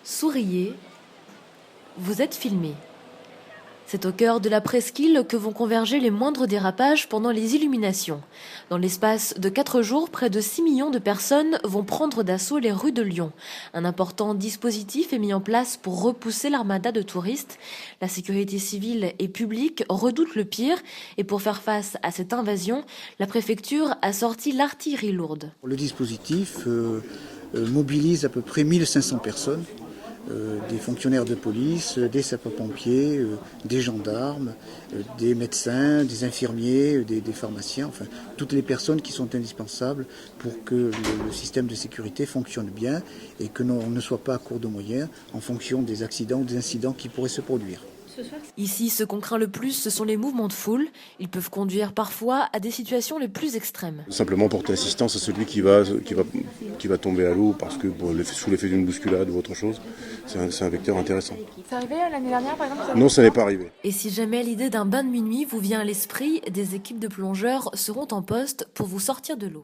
Souriez, vous êtes filmé. C'est au cœur de la presqu'île que vont converger les moindres dérapages pendant les illuminations. Dans l'espace de 4 jours, près de 6 millions de personnes vont prendre d'assaut les rues de Lyon. Un important dispositif est mis en place pour repousser l'armada de touristes. La sécurité civile et publique redoute le pire et pour faire face à cette invasion, la préfecture a sorti l'artillerie lourde. Le dispositif mobilise à peu près 1500 personnes. Des fonctionnaires de police, des sapeurs-pompiers, des gendarmes, des médecins, des infirmiers, des pharmaciens, enfin toutes les personnes qui sont indispensables pour que le système de sécurité fonctionne bien et que l'on ne soit pas à court de moyens en fonction des accidents ou des incidents qui pourraient se produire. Ici, ce qu'on craint le plus, ce sont les mouvements de foule. Ils peuvent conduire parfois à des situations les plus extrêmes. Simplement porter assistance à celui qui va tomber à l'eau parce que sous l'effet d'une bousculade ou autre chose, c'est un vecteur intéressant. C'est arrivé l'année dernière par exemple? Non, ça n'est pas arrivé. Et si jamais l'idée d'un bain de minuit vous vient à l'esprit, des équipes de plongeurs seront en poste pour vous sortir de l'eau.